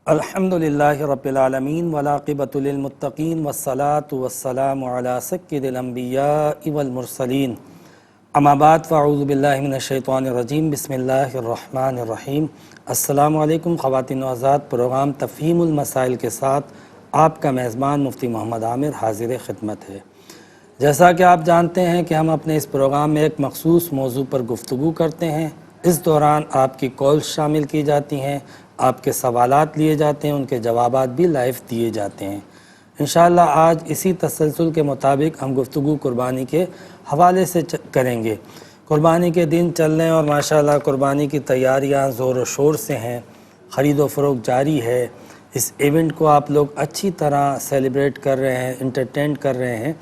الحمدللہ رب العالمین والعاقبۃ للمتقین والصلاة والسلام علی سید الانبیاء والمرسلین اما بعد فاعوذ باللہ من الشیطان الرجیم بسم اللہ الرحمن الرحیم۔ السلام علیکم خواتین و حضرات، پروگرام تفہیم المسائل کے ساتھ آپ کا میزبان مفتی محمد عامر حاضر خدمت ہے۔ جیسا کہ آپ جانتے ہیں کہ ہم اپنے اس پروگرام میں ایک مخصوص موضوع پر گفتگو کرتے ہیں۔ اس دوران آپ کی کالز شامل کی جاتی ہیں، آپ کے سوالات لیے جاتے ہیں، ان کے جوابات بھی لائیو دیے جاتے ہیں۔ انشاءاللہ آج اسی تسلسل کے مطابق ہم گفتگو قربانی کے حوالے سے کریں گے۔ قربانی کے دن چل رہے ہیں اور ماشاءاللہ قربانی کی تیاریاں زور و شور سے ہیں، خرید و فروخت جاری ہے۔ اس ایونٹ کو آپ لوگ اچھی طرح سیلیبریٹ کر رہے ہیں، انٹرٹین کر رہے ہیں۔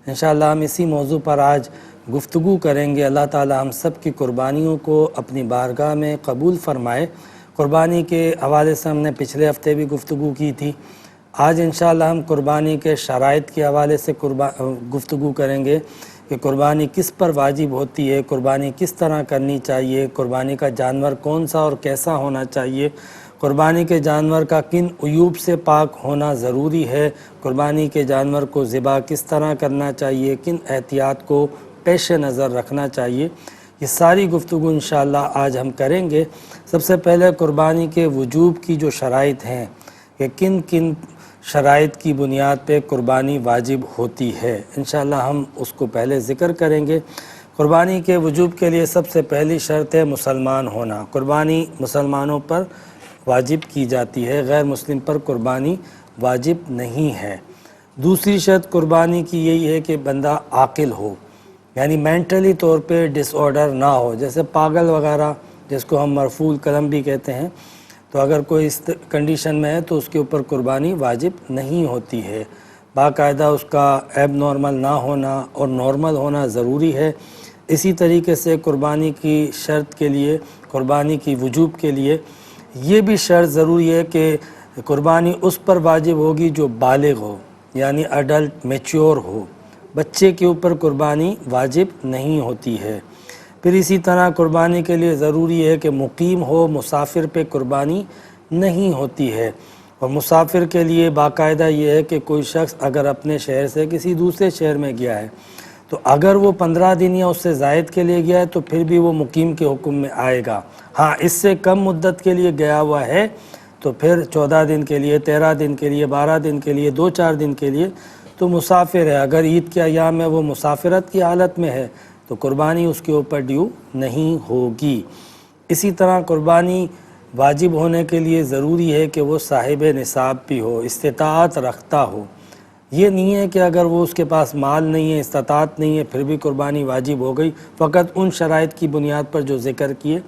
انشاءاللہ ہم اسی موضوع پر آج گفتگو کریں گے۔ اللہ تعالی ہم سب کی قربانیوں کو اپنی بارگاہ میں قبول فرمائے۔ قربانی کے حوالے سے ہم نے پچھلے ہفتے بھی گفتگو کی تھی۔ آج انشاءاللہ ہم قربانی کے شرائط کے حوالے سے گفتگو کریں گے کہ قربانی کس پر واجب ہوتی ہے، قربانی کس طرح کرنی چاہیے، قربانی کا جانور کون سا اور کیسا ہونا چاہیے، قربانی کے جانور کا کن عیوب سے پاک ہونا ضروری ہے، قربانی کے جانور کو ذبح کس طرح کرنا چاہیے، کن احتیاط کو پیش نظر رکھنا چاہیے، یہ ساری گفتگو انشاءاللہ آج ہم کریں گے۔ سب سے پہلے قربانی کے وجوب کی جو شرائط ہیں کہ کن کن شرائط کی بنیاد پہ قربانی واجب ہوتی ہے، انشاءاللہ ہم اس کو پہلے ذکر کریں گے۔ قربانی کے وجوب کے لیے سب سے پہلی شرط ہے مسلمان ہونا۔ قربانی مسلمانوں پر واجب کی جاتی ہے، غیر مسلم پر قربانی واجب نہیں ہے۔ دوسری شرط قربانی کی یہی ہے کہ بندہ عاقل ہو، یعنی مینٹلی طور پہ ڈس آرڈر نہ ہو، جیسے پاگل وغیرہ جس کو ہم مرفوع القلم بھی کہتے ہیں، تو اگر کوئی اس کنڈیشن میں ہے تو اس کے اوپر قربانی واجب نہیں ہوتی ہے۔ باقاعدہ اس کا ایب نارمل نہ ہونا اور نارمل ہونا ضروری ہے۔ اسی طریقے سے قربانی کی شرط کے لیے، قربانی کی وجوب کے لیے یہ بھی شرط ضروری ہے کہ قربانی اس پر واجب ہوگی جو بالغ ہو، یعنی اڈلٹ میچور ہو۔ بچے کے اوپر قربانی واجب نہیں ہوتی ہے۔ پھر اسی طرح قربانی کے لیے ضروری ہے کہ مقیم ہو، مسافر پہ قربانی نہیں ہوتی ہے۔ اور مسافر کے لیے باقاعدہ یہ ہے کہ کوئی شخص اگر اپنے شہر سے کسی دوسرے شہر میں گیا ہے تو اگر وہ 15 دن یا اس سے زائد کے لیے گیا ہے تو پھر بھی وہ مقیم کے حکم میں آئے گا۔ ہاں، اس سے کم مدت کے لیے گیا ہوا ہے تو پھر 14 دن کے لیے، 13 دن کے لیے، 12 دن کے لیے، 2-4 دن کے لیے تو مسافر ہے۔ اگر عید کے ایام میں وہ مسافرت کی حالت میں ہے تو قربانی اس کے اوپر ڈیو نہیں ہوگی۔ اسی طرح قربانی واجب ہونے کے لیے ضروری ہے کہ وہ صاحب نصاب بھی ہو، استطاعت رکھتا ہو۔ یہ نہیں ہے کہ اگر وہ اس کے پاس مال نہیں ہے، استطاعت نہیں ہے، پھر بھی قربانی واجب ہو گئی، فقط ان شرائط کی بنیاد پر جو ذکر کیے،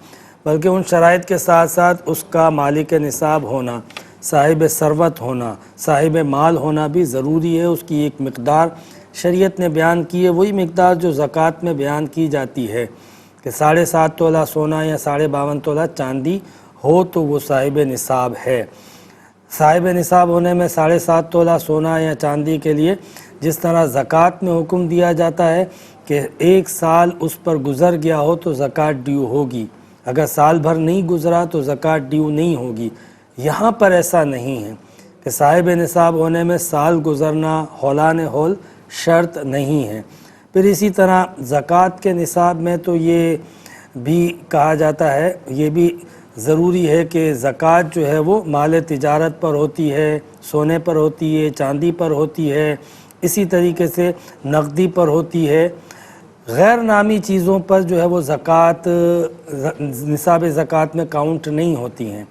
بلکہ ان شرائط کے ساتھ ساتھ اس کا مالک نصاب ہونا، صاحب ثروت ہونا، صاحب مال ہونا بھی ضروری ہے۔ اس کی ایک مقدار شریعت نے بیان کی ہے، وہی مقدار جو زکوٰۃ میں بیان کی جاتی ہے کہ 7.5 تولہ سونا یا 52.5 تولہ چاندی ہو تو وہ صاحب نصاب ہے۔ صاحب نصاب ہونے میں 7.5 تولہ سونا یا چاندی کے لیے جس طرح زکوٰۃ میں حکم دیا جاتا ہے کہ 1 سال اس پر گزر گیا ہو تو زکوٰۃ ڈیو ہوگی، اگر سال بھر نہیں گزرا تو زکوٰۃ ڈیو نہیں ہوگی، یہاں پر ایسا نہیں ہے کہ صاحب نصاب ہونے میں سال گزرنا ہولان ہول شرط نہیں ہے۔ پھر اسی طرح زکوٰۃ کے نصاب میں تو یہ بھی کہا جاتا ہے، یہ بھی ضروری ہے کہ زکوٰۃ جو ہے وہ مال تجارت پر ہوتی ہے، سونے پر ہوتی ہے، چاندی پر ہوتی ہے، اسی طریقے سے نقدی پر ہوتی ہے۔ غیر نامی چیزوں پر جو ہے وہ زکوٰۃ نصاب زکوٰۃ میں کاؤنٹ نہیں ہوتی ہیں،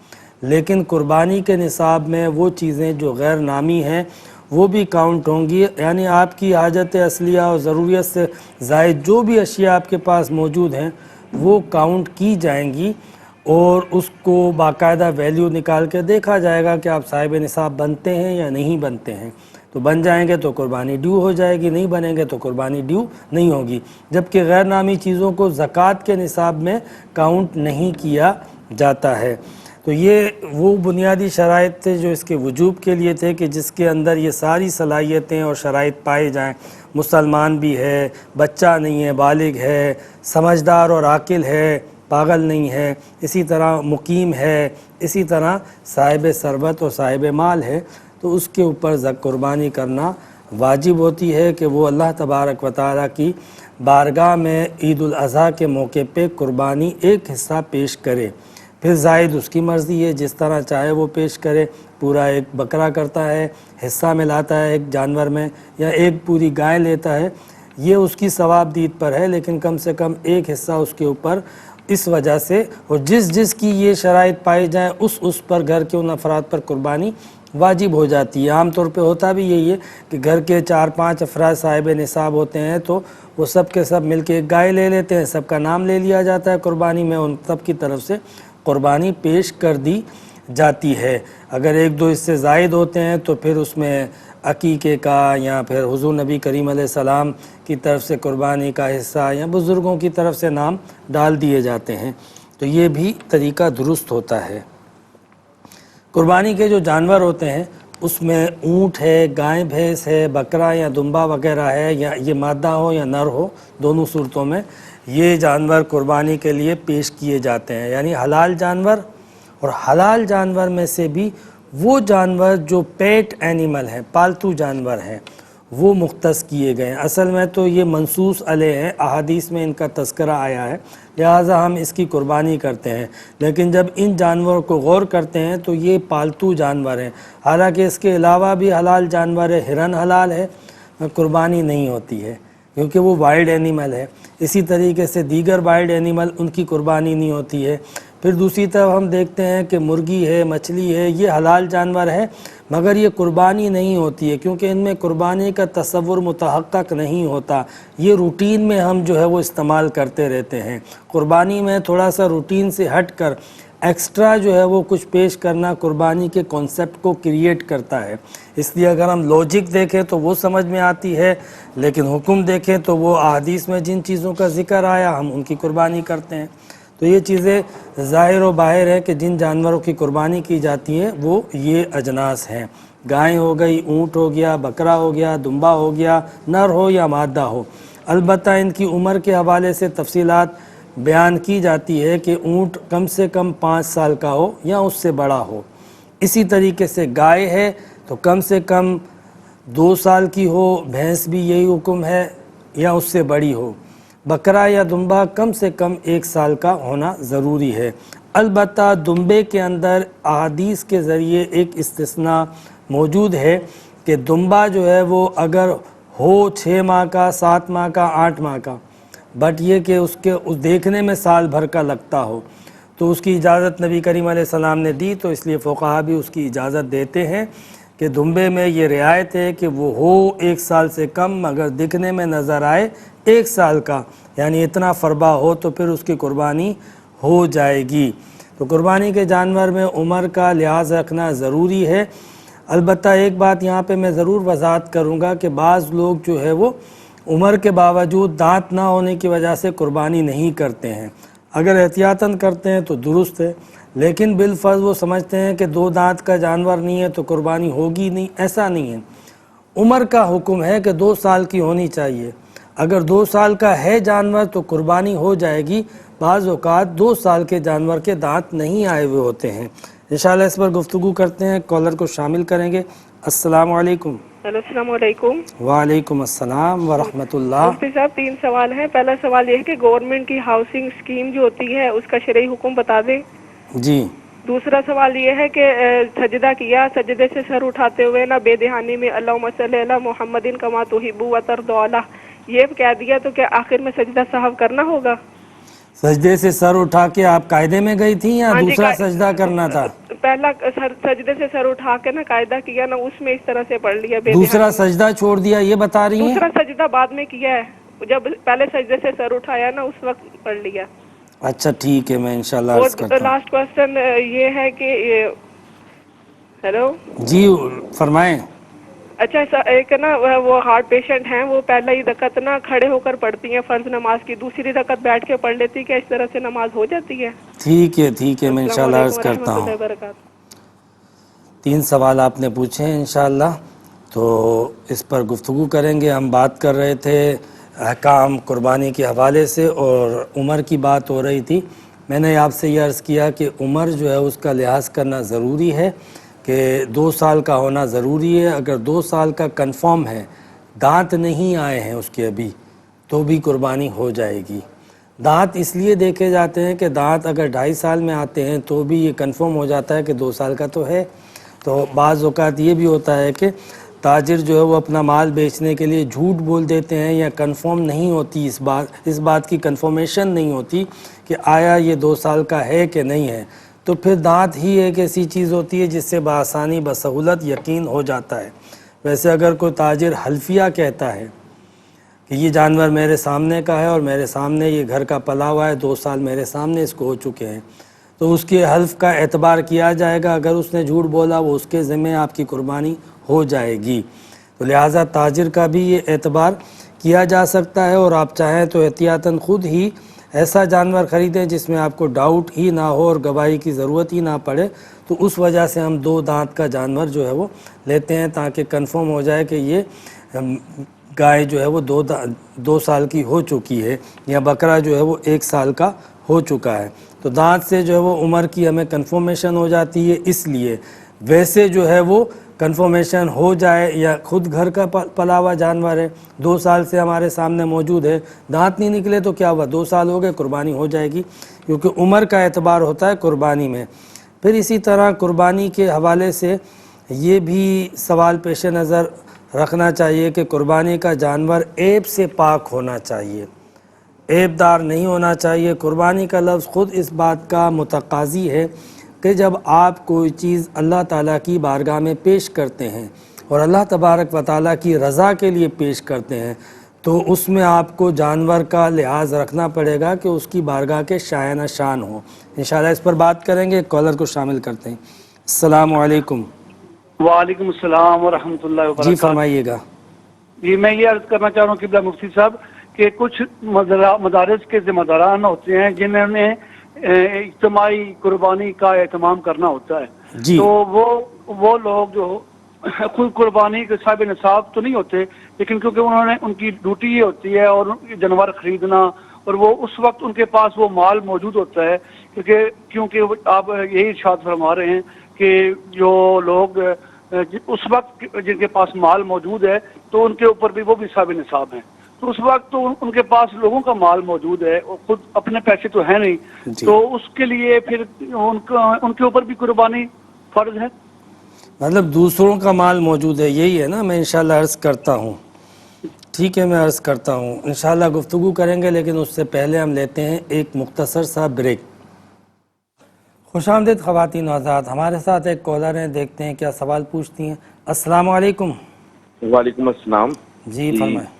لیکن قربانی کے نصاب میں وہ چیزیں جو غیر نامی ہیں وہ بھی کاؤنٹ ہوں گی، یعنی آپ کی حاجت اصلیہ اور ضروریت سے زائد جو بھی اشیاء آپ کے پاس موجود ہیں وہ کاؤنٹ کی جائیں گی اور اس کو باقاعدہ ویلیو نکال کے دیکھا جائے گا کہ آپ صاحب نصاب بنتے ہیں یا نہیں بنتے ہیں۔ تو بن جائیں گے تو قربانی ڈیو ہو جائے گی، نہیں بنیں گے تو قربانی ڈیو نہیں ہوگی، جبکہ غیر نامی چیزوں کو زکوٰۃ کے نصاب میں کاؤنٹ نہیں کیا جاتا ہے۔ تو یہ وہ بنیادی شرائط تھے جو اس کے وجوب کے لیے تھے کہ جس کے اندر یہ ساری صلاحیتیں اور شرائط پائے جائیں، مسلمان بھی ہے، بچہ نہیں ہے، بالغ ہے، سمجھدار اور عاقل ہے، پاگل نہیں ہے، اسی طرح مقیم ہے، اسی طرح صاحب ثروت اور صاحب مال ہے، تو اس کے اوپر قربانی کرنا واجب ہوتی ہے کہ وہ اللہ تبارک و تعالیٰ کی بارگاہ میں عید الاضحیٰ کے موقع پہ قربانی ایک حصہ پیش کرے، پھر زائد اس کی مرضی ہے، جس طرح چاہے وہ پیش کرے، پورا ایک بکرا کرتا ہے، حصہ ملاتا ہے ایک جانور میں، یا ایک پوری گائے لیتا ہے، یہ اس کی ثواب دید پر ہے، لیکن کم سے کم ایک حصہ اس کے اوپر اس وجہ سے، اور جس کی یہ شرائط پائی جائیں اس پر گھر کے ان افراد پر قربانی واجب ہو جاتی ہے۔ عام طور پہ ہوتا بھی یہی ہے کہ گھر کے 4-5 افراد صاحب نصاب ہوتے ہیں تو وہ سب کے سب مل کے ایک گائے لے لیتے ہیں، سب کا نام لے لیا جاتا ہے قربانی میں، ان سب کی طرف سے قربانی پیش کر دی جاتی ہے۔ اگر 1-2 اس سے زائد ہوتے ہیں تو پھر اس میں عقیقے کا یا پھر حضور نبی کریم علیہ السلام کی طرف سے قربانی کا حصہ یا بزرگوں کی طرف سے نام ڈال دیے جاتے ہیں، تو یہ بھی طریقہ درست ہوتا ہے۔ قربانی کے جو جانور ہوتے ہیں اس میں اونٹ ہے، گائے بھینس ہے، بکرا یا دمبا وغیرہ ہے، یا یہ مادہ ہو یا نر ہو، دونوں صورتوں میں یہ جانور قربانی کے لیے پیش کیے جاتے ہیں، یعنی حلال جانور۔ اور حلال جانور میں سے بھی وہ جانور جو پیٹ اینیمل ہیں، پالتو جانور ہیں، وہ مختص کیے گئے ہیں۔ اصل میں تو یہ منصوص علیہ ہیں، احادیث میں ان کا تذکرہ آیا ہے، لہٰذا ہم اس کی قربانی کرتے ہیں، لیکن جب ان جانوروں کو غور کرتے ہیں تو یہ پالتو جانور ہیں، حالانکہ اس کے علاوہ بھی حلال جانور ہے، ہرن حلال ہے، قربانی نہیں ہوتی ہے کیونکہ وہ وائلڈ اینیمل ہے۔ اسی طریقے سے دیگر وائلڈ اینیمل ان کی قربانی نہیں ہوتی ہے۔ پھر دوسری طرف ہم دیکھتے ہیں کہ مرغی ہے، مچھلی ہے، یہ حلال جانور ہے مگر یہ قربانی نہیں ہوتی ہے کیونکہ ان میں قربانی کا تصور متحقق نہیں ہوتا، یہ روٹین میں ہم جو ہے وہ استعمال کرتے رہتے ہیں۔ قربانی میں تھوڑا سا روٹین سے ہٹ کر ایکسٹرا جو ہے وہ کچھ پیش کرنا قربانی کے کانسیپٹ کو کریٹ کرتا ہے، اس لیے اگر ہم لاجک دیکھیں تو وہ سمجھ میں آتی ہے، لیکن حکم دیکھیں تو وہ احادیث میں جن چیزوں کا ذکر آیا ہم ان کی قربانی کرتے ہیں۔ تو یہ چیزیں ظاہر و باہر ہے کہ جن جانوروں کی قربانی کی جاتی ہے وہ یہ اجناس ہیں، گائے ہو گئی، اونٹ ہو گیا، بکرا ہو گیا، دمبا ہو گیا، نر ہو یا مادہ ہو۔ البتہ ان کی عمر کے حوالے سے تفصیلات بیان کی جاتی ہے کہ اونٹ کم سے کم 5 سال کا ہو یا اس سے بڑا ہو، اسی طریقے سے گائے ہے تو کم سے کم 2 سال کی ہو، بھینس بھی یہی حکم ہے یا اس سے بڑی ہو، بکرا یا دمبا کم سے کم 1 سال کا ہونا ضروری ہے۔ البتہ دمبے کے اندر احادیث کے ذریعے ایک استثناء موجود ہے کہ دمبا جو ہے وہ اگر ہو 6 ماہ کا، 7 ماہ کا، 8 ماہ کا، بٹ یہ کہ اس دیکھنے میں سال بھر کا لگتا ہو، تو اس کی اجازت نبی کریم علیہ السلام نے دی، تو اس لیے فقہا بھی اس کی اجازت دیتے ہیں کہ دمبے میں یہ رعایت ہے کہ وہ ہو 1 سال سے کم مگر دکھنے میں نظر آئے 1 سال کا، یعنی اتنا فربا ہو تو پھر اس کی قربانی ہو جائے گی۔ تو قربانی کے جانور میں عمر کا لحاظ رکھنا ضروری ہے۔ البتہ ایک بات یہاں پہ میں ضرور وضاحت کروں گا کہ بعض لوگ جو ہے وہ عمر کے باوجود دانت نہ ہونے کی وجہ سے قربانی نہیں کرتے ہیں، اگر احتیاطاً کرتے ہیں تو درست ہے، لیکن بالفرض وہ سمجھتے ہیں کہ 2 دانت کا جانور نہیں ہے تو قربانی ہوگی نہیں، ایسا نہیں ہے۔ عمر کا حکم ہے کہ 2 سال کی ہونی چاہیے، اگر 2 سال کا ہے جانور تو قربانی ہو جائے گی۔ بعض اوقات 2 سال کے جانور کے دانت نہیں آئے ہوئے ہوتے ہیں۔ انشاءاللہ اس پر گفتگو کرتے ہیں، کالر کو شامل کریں گے۔ السلام علیکم۔ ہیلو، السلام علیکم۔ وعلیکم السلام ورحمۃ اللہ۔ مفتی صاحب 3 سوال ہیں۔ پہلا سوال یہ ہے کہ گورنمنٹ کی ہاؤسنگ اسکیم جو ہوتی ہے اس کا شرعی حکم بتا دیں۔ جی۔ دوسرا سوال یہ ہے کہ سجدہ کیا، سجدے سے سر اٹھاتے ہوئے نہ بے دہانی میں اللہم صلی علی محمد کما تحب وترضى، یہ کہہ دیا تو کیا آخر میں سجدہ سہو کرنا ہوگا؟ سجدے سے سر اٹھا کے آپ قاعدے میں گئی تھی یا دوسرا سجدہ کرنا تھا؟ پہلا سجدے سے سر اٹھا کے نا قاعدہ کیا نا، اس میں اس طرح سے پڑھ لیا، دوسرا سجدہ چھوڑ دیا، یہ بتا رہی ہیں؟ دوسرا سجدہ بعد میں کیا ہے، جب پہلے سجدے سے سر اٹھایا نا اس وقت پڑھ لیا۔ اچھا ٹھیک ہے، میں انشاءاللہ عرض کرتا ہوں۔ لاسٹ کوسچن یہ ہے کہ ہیلو جی فرمائیں۔ اچھا ایک نا وہ ہارٹ پیشنٹ ہیں، وہ پہلا ہی رکعت نا کھڑے ہو کر پڑھتی ہیں فرض نماز کی، دوسری رکعت بیٹھ کے پڑھ لیتی، کیا اس طرح سے نماز ہو جاتی ہے؟ ٹھیک ہے، میں انشاءاللہ عرض کرتا ہوں۔ 3 سوال آپ نے پوچھے ہیں، انشاءاللہ تو اس پر گفتگو کریں گے۔ ہم بات کر رہے تھے احکام قربانی کے حوالے سے اور عمر کی بات ہو رہی تھی۔ میں نے آپ سے یہ عرض کیا کہ عمر جو ہے اس کا لحاظ کرنا ضروری ہے کہ 2 سال کا ہونا ضروری ہے. اگر 2 سال کا کنفرم ہے، دانت نہیں آئے ہیں اس کے ابھی، تو بھی قربانی ہو جائے گی. دانت اس لیے دیکھے جاتے ہیں کہ دانت اگر 2.5 سال میں آتے ہیں تو بھی یہ کنفرم ہو جاتا ہے کہ 2 سال کا تو ہے. تو بعض اوقات یہ بھی ہوتا ہے کہ تاجر جو ہے وہ اپنا مال بیچنے کے لیے جھوٹ بول دیتے ہیں، یا کنفرم نہیں ہوتی اس بات کی کنفرمیشن نہیں ہوتی کہ آیا یہ 2 سال کا ہے کہ نہیں ہے. تو پھر دانت ہی ایک ایسی چیز ہوتی ہے جس سے بآسانی بسہولت یقین ہو جاتا ہے. ویسے اگر کوئی تاجر حلفیہ کہتا ہے کہ یہ جانور میرے سامنے کا ہے اور میرے سامنے یہ گھر کا پلا ہوا ہے، 2 سال میرے سامنے اس کو ہو چکے ہیں، تو اس کے حلف کا اعتبار کیا جائے گا. اگر اس نے جھوٹ بولا وہ اس کے ذمہ آپ کی قربانی ہو جائے گی. تو لہٰذا تاجر کا بھی یہ اعتبار کیا جا سکتا ہے، اور آپ چاہیں تو احتیاطاً خود ہی ایسا جانور خریدیں جس میں آپ کو ڈاؤٹ ہی نہ ہو اور گواہی کی ضرورت ہی نہ پڑے. تو اس وجہ سے ہم 2 دانت کا جانور جو ہے وہ لیتے ہیں تاکہ کنفرم ہو جائے کہ یہ گائے جو ہے وہ 2 سال کی ہو چکی ہے، یا بکرا جو ہے وہ 1 سال کا ہو چکا ہے. تو دانت سے جو ہے وہ عمر کی ہمیں کنفرمیشن ہو جاتی ہے. اس لیے ویسے جو ہے وہ کنفرمیشن ہو جائے، یا خود گھر کا پلا ہوا جانور ہے، 2 سال سے ہمارے سامنے موجود ہے، دانت نہیں نکلے تو کیا ہوا، 2 سال ہو گئے، قربانی ہو جائے گی، کیونکہ عمر کا اعتبار ہوتا ہے قربانی میں. پھر اسی طرح قربانی کے حوالے سے یہ بھی سوال پیش نظر رکھنا چاہیے کہ قربانی کا جانور عیب سے پاک ہونا چاہیے، عیب دار نہیں ہونا چاہیے. قربانی کا لفظ خود اس بات کا متقاضی ہے کہ جب آپ کوئی چیز اللہ تعالیٰ کی بارگاہ میں پیش کرتے ہیں اور اللہ تبارک و تعالیٰ کی رضا کے لیے پیش کرتے ہیں، تو اس میں آپ کو جانور کا لحاظ رکھنا پڑے گا کہ اس کی بارگاہ کے شایانہ شان ہو. انشاءاللہ اس پر بات کریں گے. کالر کو شامل کرتے ہیں. السلام علیکم. وعلیکم السلام ورحمۃ اللہ وبرکاتہ. جی فرمائیے گا. جی میں یہ عرض کرنا چاہ رہا ہوں قبلہ مفتی صاحب کہ کچھ مدارس کے ذمہ داران ہوتے ہیں جنہوں نے اجتماعی قربانی کا اہتمام کرنا ہوتا ہے. جی. تو وہ لوگ جو خود قربانی کے صاحب نصاب تو نہیں ہوتے، لیکن کیونکہ ان کی ڈیوٹی یہ ہوتی ہے اور جانور خریدنا، اور وہ اس وقت ان کے پاس وہ مال موجود ہوتا ہے، کیونکہ آپ یہی ارشاد فرما رہے ہیں کہ جو لوگ اس وقت جن کے پاس مال موجود ہے تو ان کے اوپر بھی وہ بھی صاحب نصاب ہیں. تو اس وقت تو ان کے پاس لوگوں کا مال موجود ہے اور خود اپنے پیسے تو ہیں نہیں. جی. تو اس کے لیے پھر ان کے اوپر بھی قربانی فرض ہے. مطلب دوسروں کا مال موجود ہے، یہی ہے نا. میں انشاءاللہ عرض کرتا ہوں. ٹھیک ہے، میں عرض کرتا ہوں. انشاءاللہ گفتگو کریں گے، لیکن اس سے پہلے ہم لیتے ہیں ایک مختصر سا بریک. خوش آمدید خواتین و حضرات. ہمارے ساتھ ایک کالر ہیں، دیکھتے ہیں کیا سوال پوچھتی ہیں. السلام علیکم. وعلیکم السلام. جی فرمائیں.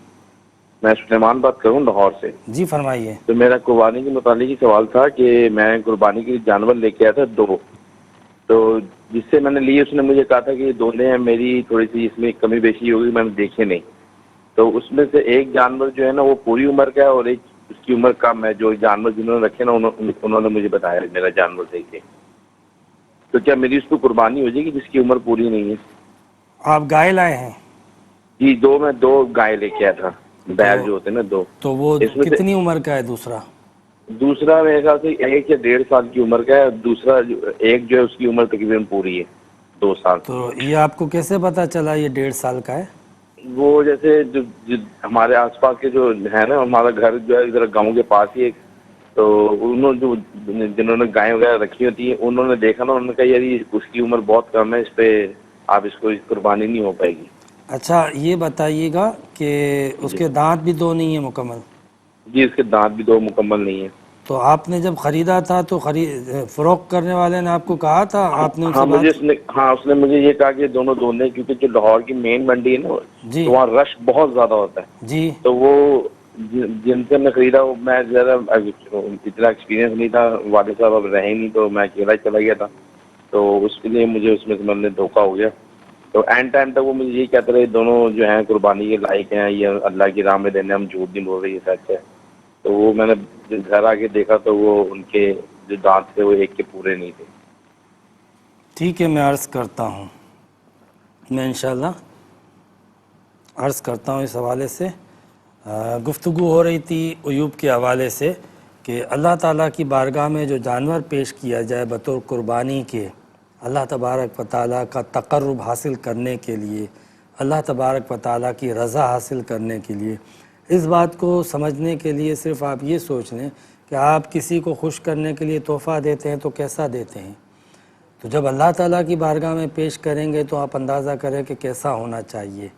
میں سلیمان بات کروں لاہور سے. جی فرمائیے. تو میرا قربانی کے متعلق یہ سوال تھا کہ میں قربانی کے جانور لے کے آیا تھا 2. تو جس سے میں نے لی اس نے مجھے کہا تھا کہ یہ دونوں ہیں، میری تھوڑی سی اس میں کمی بیشی ہوگی، میں نے دیکھے نہیں. تو اس میں سے ایک جانور جو ہے نا وہ پوری عمر کا ہے اور ایک اس کی عمر کم ہے. جو جانور جنہوں نے رکھے نا انہوں نے مجھے بتایا میرا جانور دیکھ کے. تو کیا میری اس کو قربانی ہو جائے گی جس کی عمر پوری نہیں ہے؟ آپ گائے لائے ہیں؟ جی میں 2 گائے لے کے آیا تھا، بیل جو ہوتے ہیں نا 2. تو وہ کتنی عمر کا ہے دوسرا میرے خیال سے 1 یا 1.5 سال کی عمر کا ہے. دوسرا ایک جو ہے اس کی عمر تقریباً پوری ہے 2 سال. تو یہ آپ کو کیسے پتا چلا یہ 1.5 سال کا ہے؟ وہ جیسے جو ہمارے آس پاس کے جو ہے نا، ہمارا گھر جو ہے ادھر گاؤں کے پاس ہی ایک، تو جنہوں نے گائے وغیرہ رکھی ہوتی ہیں انہوں نے دیکھا نا، انہوں نے کہا یار اس کی عمر بہت کم ہے، اس پہ آپ اس کو قربانی نہیں ہو پائے گی. اچھا یہ بتائیے گا کہ اس کے دانت بھی 2 نہیں ہیں مکمل؟ جی اس کے دانت بھی 2 مکمل نہیں ہیں. تو آپ نے جب خریدا تھا تو فروخت کرنے والے نے آپ کو کہا تھا؟ آپ نے ان سے بات؟ اس نے مجھے یہ کہا کہ دونوں ہیں، کیونکہ جو لاہور کی مین منڈی ہے نا تو وہاں رش بہت زیادہ ہوتا ہے. جی. تو وہ جن سے میں خریدا میں زیادہ اتنا ایکسپیرینس نہیں تھا، والد صاحب اب رہے نہیں تو میں اکیلا چلا گیا تھا. تو اس کے لیے مجھے اس میں دھوکہ ہو گیا. تو اینڈ ٹائم تک وہ مجھے یہی کہتے رہے دونوں جو ہیں قربانی کے لائق ہیں، یہ اللہ کی راہ میں دینے، ہم جھوٹ نہیں بول رہے، یہ سچ ہے. تو وہ میں نے گھر آ کے دیکھا تو وہ ان کے جو دانت تھے وہ ایک کے پورے نہیں تھے. ٹھیک ہے، میں عرض کرتا ہوں، میں انشاءاللہ عرض کرتا ہوں. اس حوالے سے گفتگو ہو رہی تھی ایوب کے حوالے سے کہ اللہ تعالیٰ کی بارگاہ میں جو جانور پیش کیا جائے بطور قربانی کے، اللہ تبارک و تعالیٰ کا تقرب حاصل کرنے کے لیے، اللہ تبارک و تعالیٰ کی رضا حاصل کرنے کے لیے، اس بات کو سمجھنے کے لیے صرف آپ یہ سوچ لیں کہ آپ کسی کو خوش کرنے کے لیے تحفہ دیتے ہیں تو کیسا دیتے ہیں، تو جب اللہ تعالیٰ کی بارگاہ میں پیش کریں گے تو آپ اندازہ کریں کہ کیسا ہونا چاہیے۔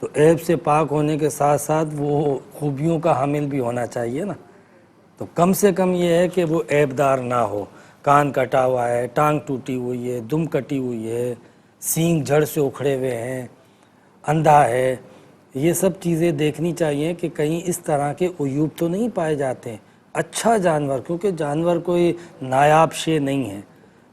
تو عیب سے پاک ہونے کے ساتھ ساتھ وہ خوبیوں کا حامل بھی ہونا چاہیے نا، تو کم سے کم یہ ہے کہ وہ عیب دار نہ ہو، کان کٹا ہوا ہے، ٹانگ ٹوٹی ہوئی ہے، دم کٹی ہوئی ہے، سینگ جڑ سے اکھڑے ہوئے ہیں، اندھا ہے، یہ سب چیزیں دیکھنی چاہیے کہ کہیں اس طرح کے عیوب تو نہیں پائے جاتے ہیں۔ اچھا جانور، کیونکہ جانور کوئی نایاب شے نہیں ہے،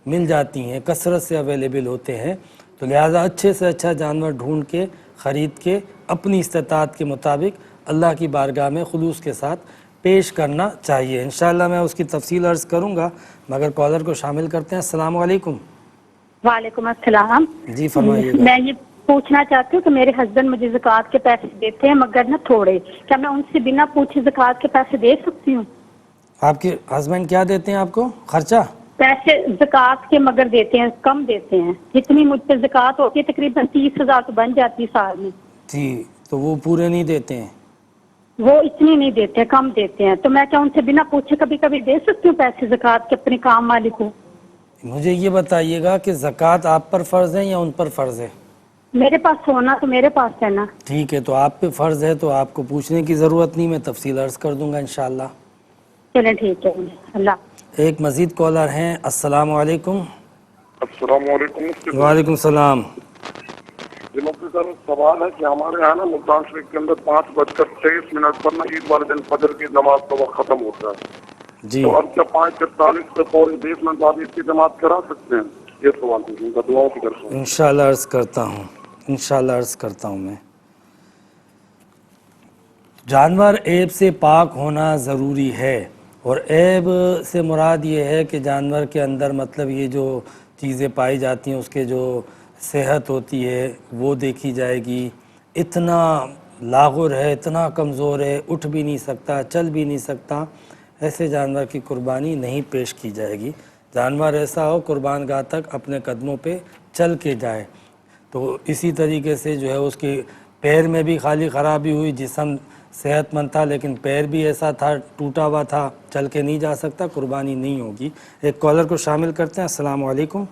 مل جاتی ہیں، کثرت سے اویلیبل ہوتے ہیں، تو لہٰذا اچھے سے اچھا جانور ڈھونڈ کے خرید کے اپنی استطاعت کے مطابق اللہ کی بارگاہ میں خلوص کے ساتھ پیش کرنا چاہیے۔ انشاءاللہ میں اس کی تفصیل عرض کروں گا، مگر کالر کو شامل کرتے ہیں۔ السلام علیکم۔ وعلیکم السلام۔ جی فرمائیے گا۔ میں یہ پوچھنا چاہتی ہوں کہ میرے ہسبینڈ مجھے زکوٰۃ کے پیسے دیتے ہیں مگر نہ تھوڑے، کیا میں ان سے بنا پوچھے زکوٰۃ کے پیسے دے سکتی ہوں؟ آپ کے ہسبینڈ کیا دیتے ہیں آپ کو خرچہ؟ پیسے زکوٰۃ کے مگر دیتے ہیں، کم دیتے ہیں، جتنی مجھ پہ زکوٰۃ ہوتی ہے تقریباً 30,000 تو بن جاتی ہے سال میں۔ جی، تو وہ پورے نہیں دیتے ہیں؟ وہ اتنی نہیں دیتے، کم دیتے ہیں، تو میں کیا ان سے بنا پوچھے کبھی کبھی دے سکتی ہوں پیسے زکوٰۃ کے اپنے کام والے کو؟ مجھے یہ بتائیے گا کہ زکوٰۃ آپ پر فرض ہے یا ان پر فرض ہے؟ میرے پاس ہونا تو میرے پاس ہے نا۔ ٹھیک ہے، تو آپ پہ فرض ہے تو آپ کو پوچھنے کی ضرورت نہیں، میں تفصیل عرض کر دوں گا انشاءاللہ۔ چلیں ٹھیک ہے، اللہ۔ ایک مزید کالر ہیں۔ السلام علیکم۔ السلام علیکم۔ وعلیکم السلام۔ جی مفتی صاحب، سوال ہے کہ ہمارے یہاں نا ملتان شریف کے اندر 5:23 پر نا عید والے دن فجر کی نماز کا وقت ختم ہوتا ہے، جی، تو اب کیا 5:43 سے پورے 20 منٹ بعد عید کی جماعت کرا سکتے ہیں؟ یہ سوال ہے، ان کا دعا کی طرف سے۔ انشاءاللہ عرض کرتا ہوں، انشاءاللہ عرض کرتا ہوں میں۔ جانور عیب سے پاک ہونا ضروری ہے، اور عیب سے مراد یہ ہے کہ جانور کے اندر مطلب یہ جو چیزیں پائی جاتی ہیں اس کے جو صحت ہوتی ہے وہ دیکھی جائے گی، اتنا لاغر ہے، اتنا کمزور ہے، اٹھ بھی نہیں سکتا، چل بھی نہیں سکتا، ایسے جانور کی قربانی نہیں پیش کی جائے گی۔ جانور ایسا ہو قربان گاہ تک اپنے قدموں پہ چل کے جائے، تو اسی طریقے سے جو ہے اس کے پیر میں بھی خالی خرابی ہوئی، جسم صحت مند تھا لیکن پیر بھی ایسا تھا ٹوٹا ہوا تھا، چل کے نہیں جا سکتا، قربانی نہیں ہوگی۔ ایک کالر کو شامل کرتے ہیں۔ السلام علیکم۔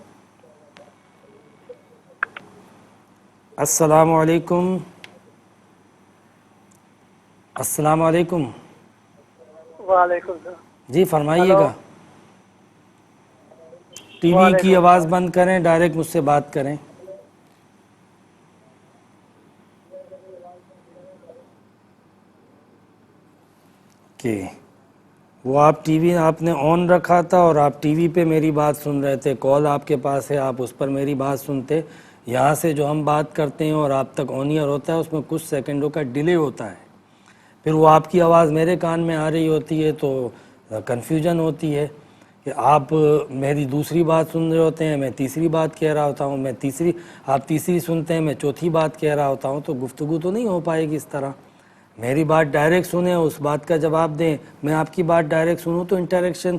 السلام علیکم۔ السلام علیکم۔ وعلیکم السلام۔ جی فرمائیے گا۔ ٹی وی کی آواز بند کریں، ڈائریکٹ مجھ سے بات کریں۔ کہ وہ آپ ٹی وی آپ نے آن رکھا تھا اور آپ ٹی وی پہ میری بات سن رہے تھے، کال آپ کے پاس ہے، آپ اس پر میری بات سنتے، یہاں سے جو ہم بات کرتے ہیں اور آپ تک آن ایئر ہوتا ہے اس میں کچھ سیکنڈوں کا ڈیلے ہوتا ہے، پھر وہ آپ کی آواز میرے کان میں آ رہی ہوتی ہے تو کنفیوژن ہوتی ہے کہ آپ میری دوسری بات سن رہے ہوتے ہیں، میں تیسری بات کہہ رہا ہوتا ہوں، آپ تیسری سنتے ہیں، میں چوتھی بات کہہ رہا ہوتا ہوں، تو گفتگو تو نہیں ہو پائے گی اس طرح۔ میری بات ڈائریکٹ سنیں، اس بات کا جواب دیں، میں آپ کی بات ڈائریکٹ سنوں تو انٹریکشن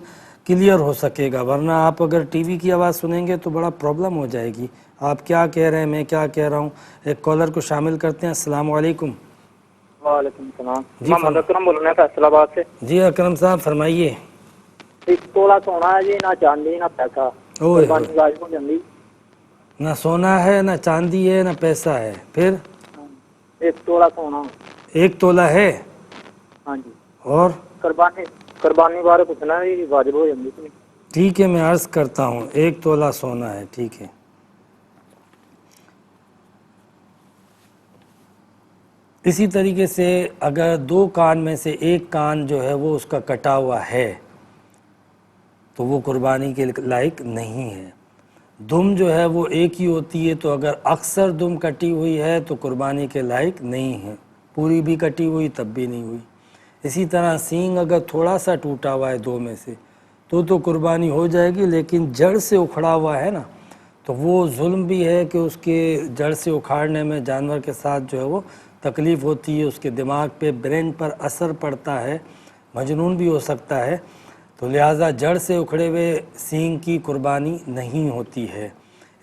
کلیئر ہو سکے گا، ورنہ آپ اگر ٹی وی کی آواز سنیں گے تو بڑا پرابلم ہو جائے گی، آپ کیا کہہ رہے ہیں میں کیا کہہ رہا ہوں۔ ایک کالر کو شامل کرتے ہیں۔ السلام علیکم۔ وعلیکم السلام۔ جی محمد اکرم بول رہے ہیں فیصل آباد سے۔ جی اکرم صاحب فرمائیے۔ 1 تولہ سونا ہے جی، نہ چاندی نہ پیسہ، اوہ، قربانی واجب ہو جاندی۔ نہ سونا ہے نہ چاندی ہے نہ پیسہ ہے، پھر 1 تولہ سونا۔ 1 تولہ ہے ہاں جی۔ اور قربانی بارے پوچھنا ہے جی، واجب ہو جاندی کہ نہیں؟ ٹھیک ہے، میں عرض کرتا ہوں، 1 تولہ سونا ہے، ٹھیک ہے۔ اسی طریقے سے اگر 2 کان میں سے 1 کان جو ہے وہ اس کا کٹا ہوا ہے تو وہ قربانی کے لائق نہیں ہے۔ دم جو ہے وہ ایک ہی ہوتی ہے، تو اگر اکثر دم کٹی ہوئی ہے تو قربانی کے لائق نہیں ہے، پوری بھی کٹی ہوئی تب بھی نہیں ہوئی۔ اسی طرح سینگ اگر تھوڑا سا ٹوٹا ہوا ہے 2 میں سے تو قربانی ہو جائے گی، لیکن جڑ سے اکھڑا ہوا ہے نا، تو وہ ظلم بھی ہے کہ اس کے جڑ سے اکھاڑنے میں جانور کے ساتھ جو ہے وہ تکلیف ہوتی ہے، اس کے دماغ پہ برین پر اثر پڑتا ہے، مجنون بھی ہو سکتا ہے، تو لہٰذا جڑ سے اکھڑے ہوئے سینگ کی قربانی نہیں ہوتی ہے۔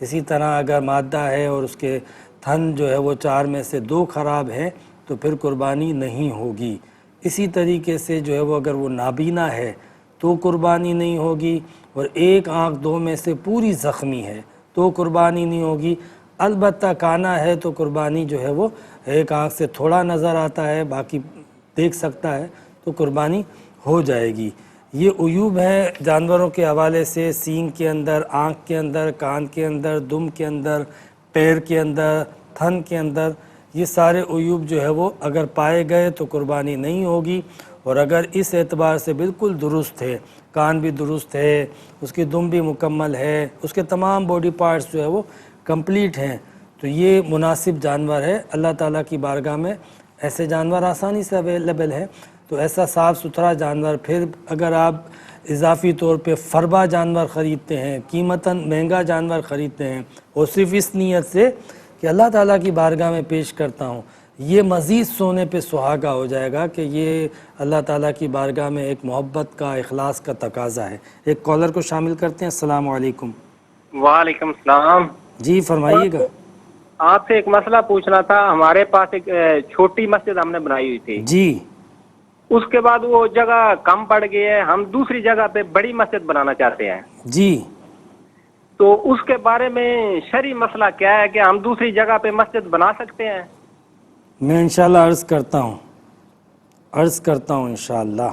اسی طرح اگر مادہ ہے اور اس کے تھن جو ہے وہ 4 میں سے 2 خراب ہے تو پھر قربانی نہیں ہوگی۔ اسی طریقے سے جو ہے وہ اگر وہ نابینا ہے تو قربانی نہیں ہوگی، اور ایک آنکھ 2 میں سے پوری زخمی ہے تو قربانی نہیں ہوگی۔ البتہ کانا ہے تو قربانی جو ہے وہ ایک آنکھ سے تھوڑا نظر آتا ہے، باقی دیکھ سکتا ہے تو قربانی ہو جائے گی۔ یہ عیوب ہے جانوروں کے حوالے سے، سینگ کے اندر، آنکھ کے اندر، کان کے اندر، دم کے اندر، پیر کے اندر، تھن کے اندر، یہ سارے عیوب جو ہے وہ اگر پائے گئے تو قربانی نہیں ہوگی۔ اور اگر اس اعتبار سے بالکل درست ہے، کان بھی درست ہے، اس کی دم بھی مکمل ہے، اس کے تمام باڈی پارٹس جو ہے وہ کمپلیٹ ہیں، تو یہ مناسب جانور ہے۔ اللہ تعالیٰ کی بارگاہ میں ایسے جانور آسانی سے اویلیبل ہے، تو ایسا صاف ستھرا جانور۔ پھر اگر آپ اضافی طور پہ فربا جانور خریدتے ہیں، قیمتاً مہنگا جانور خریدتے ہیں، اور صرف اس نیت سے کہ اللہ تعالیٰ کی بارگاہ میں پیش کرتا ہوں، یہ مزید سونے پہ سہاگا ہو جائے گا کہ یہ اللہ تعالیٰ کی بارگاہ میں ایک محبت کا، اخلاص کا تقاضا ہے۔ ایک کالر کو شامل کرتے ہیں۔ السلام علیکم۔ وعلیکم السلام۔ جی فرمائیے گا۔ آپ سے ایک مسئلہ پوچھنا تھا۔ ہمارے پاس ایک چھوٹی مسجد ہم نے بنائی ہوئی تھی، جی اس کے بعد وہ جگہ کم پڑ گئی ہے، ہم دوسری جگہ پہ بڑی مسجد بنانا چاہتے ہیں، جی تو اس کے بارے میں شرعی مسئلہ کیا ہے کہ ہم دوسری جگہ پہ مسجد بنا سکتے ہیں؟ میں انشاءاللہ عرض کرتا ہوں انشاءاللہ۔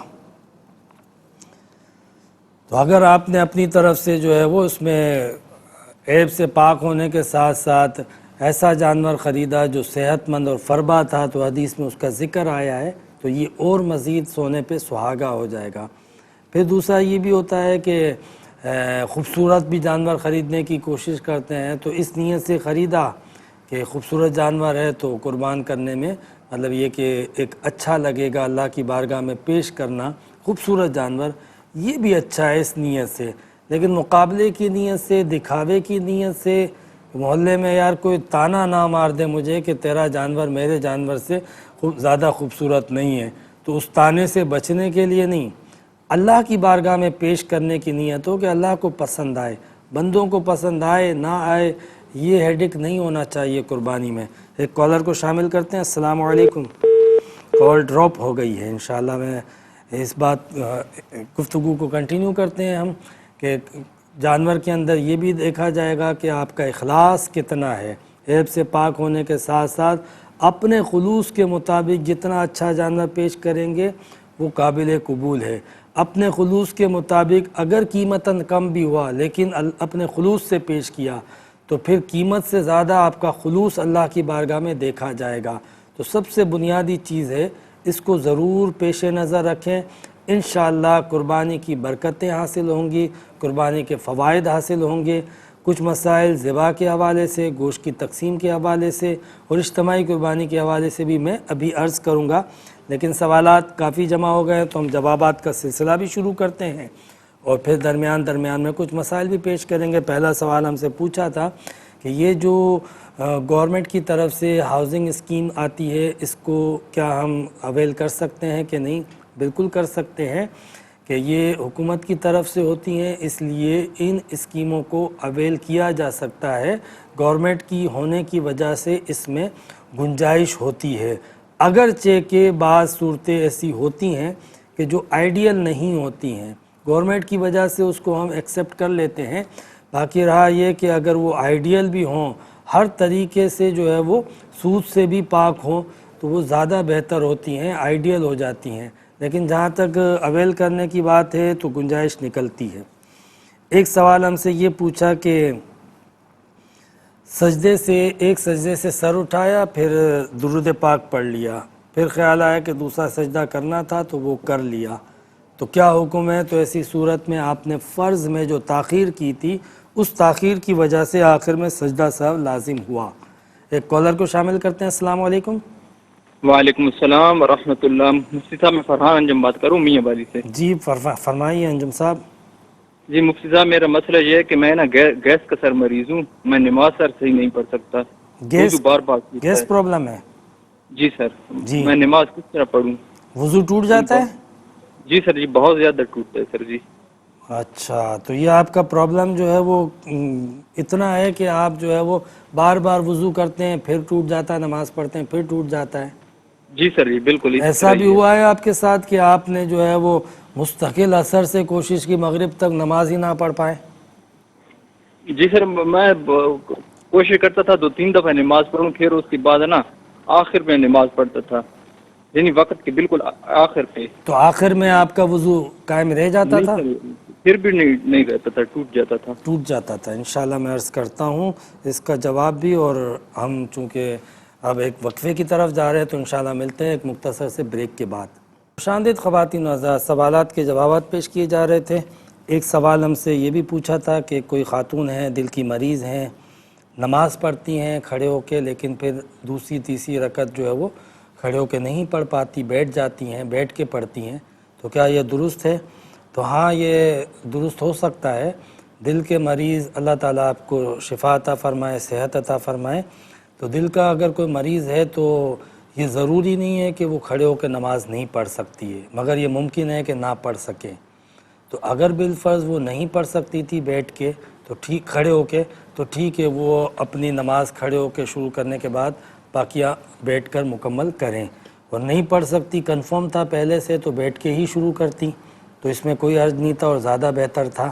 تو اگر آپ نے اپنی طرف سے جو ہے وہ اس میں عیب سے پاک ہونے کے ساتھ ساتھ ایسا جانور خریدا جو صحت مند اور فربا تھا، تو حدیث میں اس کا ذکر آیا ہے، تو یہ اور مزید سونے پہ سہاگا ہو جائے گا۔ پھر دوسرا یہ بھی ہوتا ہے کہ خوبصورت بھی جانور خریدنے کی کوشش کرتے ہیں، تو اس نیت سے خریدا کہ خوبصورت جانور ہے تو قربان کرنے میں مطلب یہ کہ ایک اچھا لگے گا اللہ کی بارگاہ میں پیش کرنا خوبصورت جانور، یہ بھی اچھا ہے اس نیت سے۔ لیکن مقابلے کی نیت سے، دکھاوے کی نیت سے، محلے میں یار کوئی تانا نہ مار دے مجھے کہ تیرا جانور میرے جانور سے زیادہ خوبصورت نہیں ہے، تو اس تانے سے بچنے کے لیے نہیں، اللہ کی بارگاہ میں پیش کرنے کی نیت ہو کہ اللہ کو پسند آئے، بندوں کو پسند آئے نہ آئے، یہ ہیڈک نہیں ہونا چاہیے قربانی میں۔ ایک کالر کو شامل کرتے ہیں۔ السلام علیکم۔ کال ڈراپ ہو گئی ہے، انشاءاللہ میں اس بات گفتگو کو کنٹینیو کرتے ہیں ہم کہ جانور کے اندر یہ بھی دیکھا جائے گا کہ آپ کا اخلاص کتنا ہے، عیب سے پاک ہونے کے ساتھ ساتھ اپنے خلوص کے مطابق جتنا اچھا جانور پیش کریں گے وہ قابل قبول ہے۔ اپنے خلوص کے مطابق اگر قیمتاً کم بھی ہوا لیکن اپنے خلوص سے پیش کیا تو پھر قیمت سے زیادہ آپ کا خلوص اللہ کی بارگاہ میں دیکھا جائے گا۔ تو سب سے بنیادی چیز ہے، اس کو ضرور پیش نظر رکھیں۔ انشاءاللہ قربانی کی برکتیں حاصل ہوں گی، قربانی کے فوائد حاصل ہوں گے۔ کچھ مسائل ذبح کے حوالے سے، گوشت کی تقسیم کے حوالے سے اور اجتماعی قربانی کے حوالے سے بھی میں ابھی عرض کروں گا، لیکن سوالات کافی جمع ہو گئے تو ہم جوابات کا سلسلہ بھی شروع کرتے ہیں، اور پھر درمیان میں کچھ مسائل بھی پیش کریں گے۔ پہلا سوال ہم سے پوچھا تھا کہ یہ جو گورنمنٹ کی طرف سے ہاؤسنگ اسکیم آتی ہے، اس کو کیا ہم اویل کر سکتے ہیں کہ نہیں؟ بالکل کر سکتے ہیں کہ یہ حکومت کی طرف سے ہوتی ہیں، اس لیے ان اسکیموں کو اویل کیا جا سکتا ہے۔ گورنمنٹ کی ہونے کی وجہ سے اس میں گنجائش ہوتی ہے، اگرچہ کہ بعض صورتیں ایسی ہوتی ہیں کہ جو آئیڈیل نہیں ہوتی ہیں، گورنمنٹ کی وجہ سے اس کو ہم ایکسیپٹ کر لیتے ہیں۔ باقی رہا یہ کہ اگر وہ آئیڈیل بھی ہوں، ہر طریقے سے جو ہے وہ سود سے بھی پاک ہوں، تو وہ زیادہ بہتر ہوتی ہیں، آئیڈیل ہو جاتی ہیں، لیکن جہاں تک اویل کرنے کی بات ہے تو گنجائش نکلتی ہے۔ ایک سوال ہم سے یہ پوچھا کہ ایک سجدے سے سر اٹھایا، پھر درود پاک پڑھ لیا، پھر خیال آیا کہ دوسرا سجدہ کرنا تھا تو وہ کر لیا، تو کیا حکم ہے؟ تو ایسی صورت میں آپ نے فرض میں جو تاخیر کی تھی، اس تاخیر کی وجہ سے آخر میں سجدہ سہو لازم ہوا۔ ایک کالر کو شامل کرتے ہیں۔ السلام علیکم۔ وعلیکم السلام ورحمۃ اللہ۔ مفتی صاحب میں فرحان انجم بات کروں میاں والی سے۔ جی فرمائیے انجم صاحب۔ جی مفتی صاحب، میرا مسئلہ یہ ہے کہ میں نا گیس کا سر مریض ہوں، میں نماز سر صحیح نہیں پڑھ سکتا، گیس پرابلم ہے؟ جی سر، جی میں نماز کس طرح پڑھوں؟ وضو ٹوٹ جاتا ہے؟ جی سر، جی بہت زیادہ ٹوٹتا ہے سر۔ جی اچھا، تو یہ آپ کا پرابلم جو ہے وہ اتنا ہے کہ آپ جو ہے وہ بار بار وضو کرتے ہیں پھر ٹوٹ جاتا ہے، نماز پڑھتے ہیں پھر ٹوٹ جاتا ہے؟ جی سر جی بالکل ایسا بھی ہوا ہے آپ کے ساتھ کہ آپ نے جو ہے وہ مستقل اثر سے کوشش کی مغرب تک نماز ہی نہ پڑھ پائے؟ جی سر، میں کوشش کرتا تھا 2-3 دفعہ نماز پڑھوں، پھر اس کے بعد نا آخر میں نماز پڑھتا تھا، یعنی وقت کے بالکل آخر پہ۔ تو آخر میں آپ کا وضو قائم رہ جاتا نہیں تھا؟ سر، پھر بھی نہیں رہتا تھا، ٹوٹ جاتا تھا۔ ٹوٹ جاتا تھا۔ انشاءاللہ میں عرض کرتا ہوں اس کا جواب بھی، اور ہم چونکہ اب ایک وقفے کی طرف جا رہے ہیں تو انشاءاللہ ملتے ہیں ایک مختصر سے بریک کے بعد۔ خوشامدید خواتین و حضرات، سوالات کے جوابات پیش کیے جا رہے تھے۔ ایک سوال ہم سے یہ بھی پوچھا تھا کہ کوئی خاتون ہیں، دل کی مریض ہیں، نماز پڑھتی ہیں کھڑے ہو کے، لیکن پھر دوسری تیسری رکعت جو ہے وہ کھڑے ہو کے نہیں پڑھ پاتی، بیٹھ جاتی ہیں، بیٹھ کے پڑھتی ہیں، تو کیا یہ درست ہے؟ تو ہاں، یہ درست ہو سکتا ہے۔ دل کے مریض، اللہ تعالیٰ آپ کو شفا عطا فرمائے، صحت عطا فرمائے۔ تو دل کا اگر کوئی مریض ہے تو یہ ضروری نہیں ہے کہ وہ کھڑے ہو کے نماز نہیں پڑھ سکتی ہے، مگر یہ ممکن ہے کہ نہ پڑھ سکے۔ تو اگر بالفرض وہ نہیں پڑھ سکتی تھی بیٹھ کے تو ٹھیک، کھڑے ہو کے تو ٹھیک ہے، وہ اپنی نماز کھڑے ہو کے شروع کرنے کے بعد باقیہ بیٹھ کر مکمل کریں، اور نہیں پڑھ سکتی، کنفرم تھا پہلے سے، تو بیٹھ کے ہی شروع کرتی، تو اس میں کوئی حرج نہیں تھا اور زیادہ بہتر تھا۔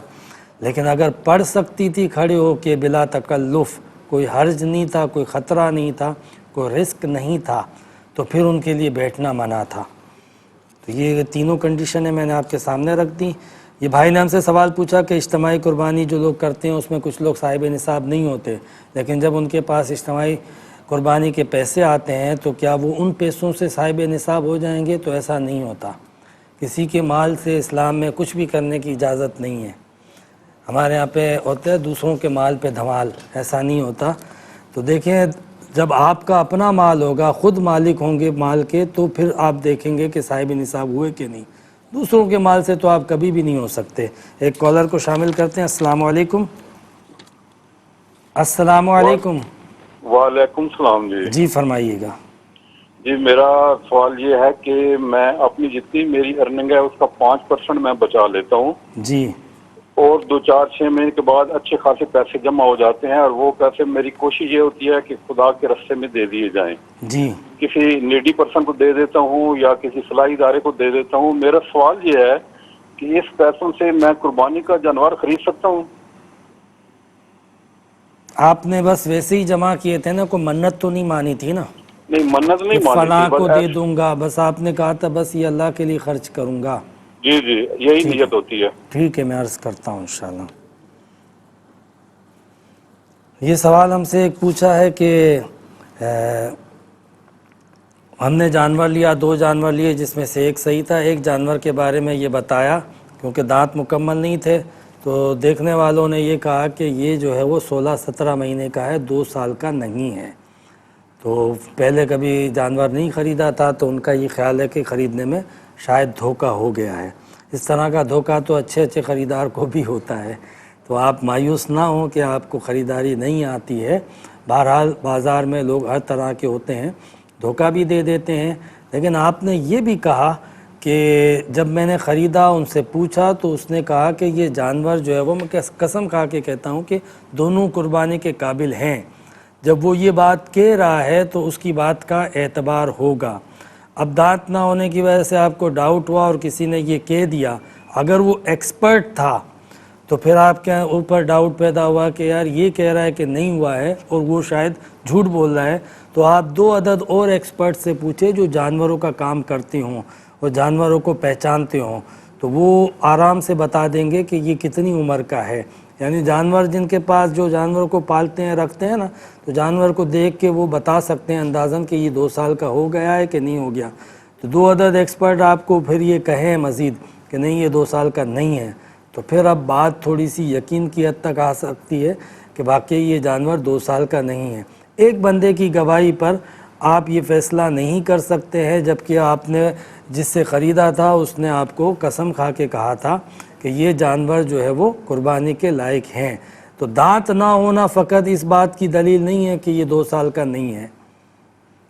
لیکن اگر پڑھ سکتی تھی کھڑے ہو کے بلا تکلف، کوئی حرج نہیں تھا، کوئی خطرہ نہیں تھا، کوئی رسک نہیں تھا، تو پھر ان کے لیے بیٹھنا منع تھا۔ تو یہ تینوں کنڈیشنیں میں نے آپ کے سامنے رکھ دیں۔ یہ بھائی نے ہم سے سوال پوچھا کہ اجتماعی قربانی جو لوگ کرتے ہیں اس میں کچھ لوگ صاحب نصاب نہیں ہوتے، لیکن جب ان کے پاس اجتماعی قربانی کے پیسے آتے ہیں تو کیا وہ ان پیسوں سے صاحب نصاب ہو جائیں گے؟ تو ایسا نہیں ہوتا۔ کسی کے مال سے اسلام میں کچھ بھی کرنے کی اجازت نہیں ہے۔ ہمارے یہاں پہ ہوتا ہے دوسروں کے مال پہ دھمال، ایسا نہیں ہوتا۔ تو دیکھیں، جب آپ کا اپنا مال ہوگا، خود مالک ہوں گے مال کے، تو پھر آپ دیکھیں گے کہ صاحب نصاب ہوئے کہ نہیں۔ دوسروں کے مال سے تو آپ کبھی بھی نہیں ہو سکتے۔ ایک کالر کو شامل کرتے ہیں۔ السلام علیکم۔ السلام علیکم۔ وعلیکم السلام جی۔ جی فرمائیے گا۔ جی میرا سوال یہ ہے کہ میں اپنی جتنی میری ارننگ ہے اس کا 5% میں بچا لیتا ہوں، جی، اور 2-4-6 مہینے کے بعد اچھے خاصے پیسے جمع ہو جاتے ہیں، اور وہ پیسے میری کوشش یہ ہوتی ہے کہ خدا کے راستے میں دے دیے جائیں۔ جی، کسی نیڈی پرسن کو دے دیتا ہوں یا کسی فلاحی ادارے کو دے دیتا ہوں۔ میرا سوال یہ ہے کہ اس پیسوں سے میں قربانی کا جانور خرید سکتا ہوں؟ آپ نے بس ویسے ہی جمع کیے تھے نا، کوئی منت تو نہیں مانی تھی نا؟ نہیں، منت نہیں کہ مانی فلاں تھی، کو بس دے دوں گا، بس آپ نے کہا تھا بس یہ اللہ کے لیے خرچ کروں گا۔ جی جی، یہی نیت ہوتی ہے۔ ٹھیک ہے، میں عرض کرتا ہوں انشاءاللہ۔ یہ سوال ہم سے ایک پوچھا ہے کہ ہم نے جانور لیا، 2 جانور لیے جس میں سے ایک صحیح تھا، ایک جانور کے بارے میں یہ بتایا کیونکہ دانت مکمل نہیں تھے، تو دیکھنے والوں نے یہ کہا کہ یہ جو ہے وہ 16-17 مہینے کا ہے، 2 سال کا نہیں ہے۔ تو پہلے کبھی جانور نہیں خریدا تھا تو ان کا یہ خیال ہے کہ خریدنے میں شاید دھوکہ ہو گیا ہے۔ اس طرح کا دھوکہ تو اچھے خریدار کو بھی ہوتا ہے، تو آپ مایوس نہ ہوں کہ آپ کو خریداری نہیں آتی ہے۔ بہرحال بازار میں لوگ ہر طرح کے ہوتے ہیں، دھوکہ بھی دے دیتے ہیں۔ لیکن آپ نے یہ بھی کہا کہ جب میں نے خریدا، ان سے پوچھا تو اس نے کہا کہ یہ جانور جو ہے وہ، میں قسم کھا کے کہتا ہوں کہ دونوں قربانی کے قابل ہیں۔ جب وہ یہ بات کہہ رہا ہے تو اس کی بات کا اعتبار ہوگا۔ اب دانت نہ ہونے کی وجہ سے آپ کو ڈاؤٹ ہوا اور کسی نے یہ کہہ دیا، اگر وہ ایکسپرٹ تھا تو پھر آپ کے اوپر ڈاؤٹ پیدا ہوا کہ یار یہ کہہ رہا ہے کہ نہیں ہوا ہے اور وہ شاید جھوٹ بول رہا ہے، تو آپ 2 عدد اور ایکسپرٹ سے پوچھے جو جانوروں کا کام کرتے ہوں اور جانوروں کو پہچانتے ہوں، تو وہ آرام سے بتا دیں گے کہ یہ کتنی عمر کا ہے۔ یعنی جانور جن کے پاس، جو جانور کو پالتے ہیں، رکھتے ہیں نا، تو جانور کو دیکھ کے وہ بتا سکتے ہیں اندازاً کہ یہ 2 سال کا ہو گیا ہے کہ نہیں ہو گیا۔ تو 2 عدد ایکسپرٹ آپ کو پھر یہ کہیں مزید کہ نہیں یہ 2 سال کا نہیں ہے، تو پھر اب بات تھوڑی سی یقین کی حد تک آ سکتی ہے کہ واقعی یہ جانور 2 سال کا نہیں ہے۔ ایک بندے کی گواہی پر آپ یہ فیصلہ نہیں کر سکتے ہیں، جبکہ آپ نے جس سے خریدا تھا اس نے آپ کو قسم کھا کے کہا تھا کہ یہ جانور جو ہے وہ قربانی کے لائق ہیں۔ تو دانت نہ ہونا فقط اس بات کی دلیل نہیں ہے کہ یہ 2 سال کا نہیں ہے۔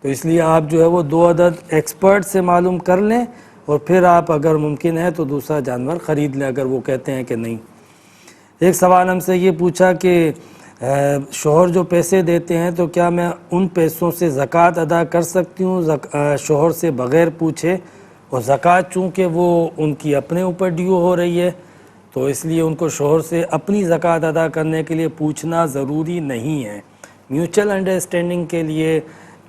تو اس لیے آپ جو ہے وہ 2 عدد ایکسپرٹ سے معلوم کر لیں، اور پھر آپ اگر ممکن ہے تو دوسرا جانور خرید لیں اگر وہ کہتے ہیں کہ نہیں۔ ایک سوال ہم سے یہ پوچھا کہ شوہر جو پیسے دیتے ہیں تو کیا میں ان پیسوں سے زکوٰۃ ادا کر سکتی ہوں شوہر سے بغیر پوچھے؟ اور زکوٰۃ چونکہ وہ ان کی اپنے اوپر ڈیو ہو رہی ہے تو اس لیے ان کو شوہر سے اپنی زکوٰۃ ادا کرنے کے لیے پوچھنا ضروری نہیں ہے۔ میوچل انڈرسٹینڈنگ کے لیے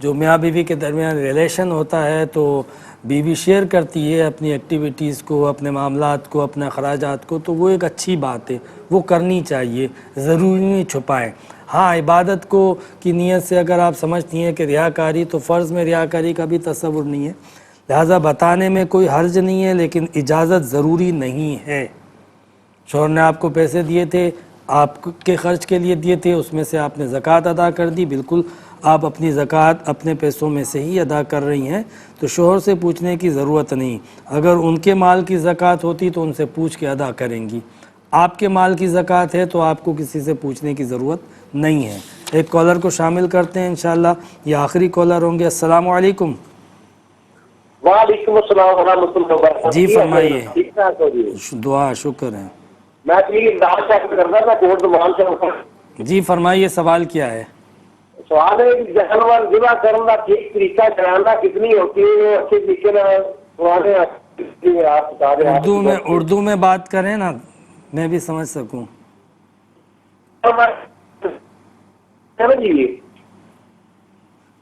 جو میاں بیوی کے درمیان ریلیشن ہوتا ہے تو بیوی شیئر کرتی ہے اپنی ایکٹیویٹیز کو، اپنے معاملات کو، اپنے اخراجات کو، تو وہ ایک اچھی بات ہے، وہ کرنی چاہیے، ضروری نہیں چھپائیں۔ ہاں عبادت کو کی نیت سے اگر آپ سمجھتی ہیں کہ ریاکاری، تو فرض میں ریاکاری کا بھی تصور نہیں ہے، لہٰذا بتانے میں کوئی حرج نہیں ہے، لیکن اجازت ضروری نہیں ہے۔ شوہر نے آپ کو پیسے دیے تھے، آپ کے خرچ کے لیے دیے تھے، اس میں سے آپ نے زکوٰۃ ادا کر دی، بالکل آپ اپنی زکوٰۃ اپنے پیسوں میں سے ہی ادا کر رہی ہیں، تو شوہر سے پوچھنے کی ضرورت نہیں۔ اگر ان کے مال کی زکوٰۃ ہوتی تو ان سے پوچھ کے ادا کریں گی، آپ کے مال کی زکوٰۃ ہے تو آپ کو کسی سے پوچھنے کی ضرورت نہیں ہے۔ ایک کالر کو شامل کرتے ہیں انشاءاللہ، یہ آخری کالر ہوں گے۔ السلام علیکم۔ وعلیکم السلام ورحمۃ اللہ وبرکاتہ۔ جی فرمائیے۔ ٹھیک ٹھاک ہو جی؟ دعا شکر ہے۔ میں کرنا تھا کوٹ زمان سے۔ جی فرمائیے، سوال کیا ہے؟ سوال ہے کہ جانور ذبح کرنے کا ٹھیک طریقہ چلانا کتنی ہوتی ہے، اچھے طریقے اردو میں بات کریں نا، میں بھی سمجھ سکوں۔ جی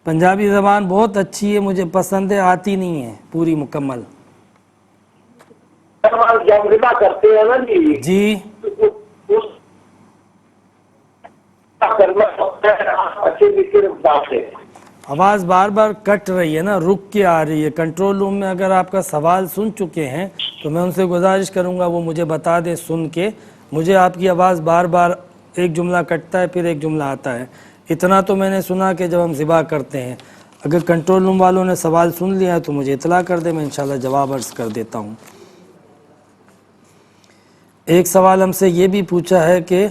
پنجابی زبان بہت اچھی ہے، مجھے پسند ہے، آتی نہیں ہے پوری مکمل۔ جب ذبح کرتے ہیں نا جی جی اچھے طریقے سے آواز بار بار کٹ رہی ہے نا، رک کے آ رہی ہے۔ کنٹرول روم میں اگر آپ کا سوال سن چکے ہیں تو میں ان سے گزارش کروں گا وہ مجھے بتا دیں سن کے، مجھے آپ کی آواز بار بار ایک جملہ کٹتا ہے پھر ایک جملہ آتا ہے۔ اتنا تو میں نے سنا کہ جب ہم ذبح کرتے ہیں، اگر کنٹرول روم والوں نے سوال سن لیا ہے تو مجھے اطلاع کر دیں، میں انشاءاللہ جواب عرض کر دیتا ہوں۔ ایک سوال ہم سے یہ بھی پوچھا ہے کہ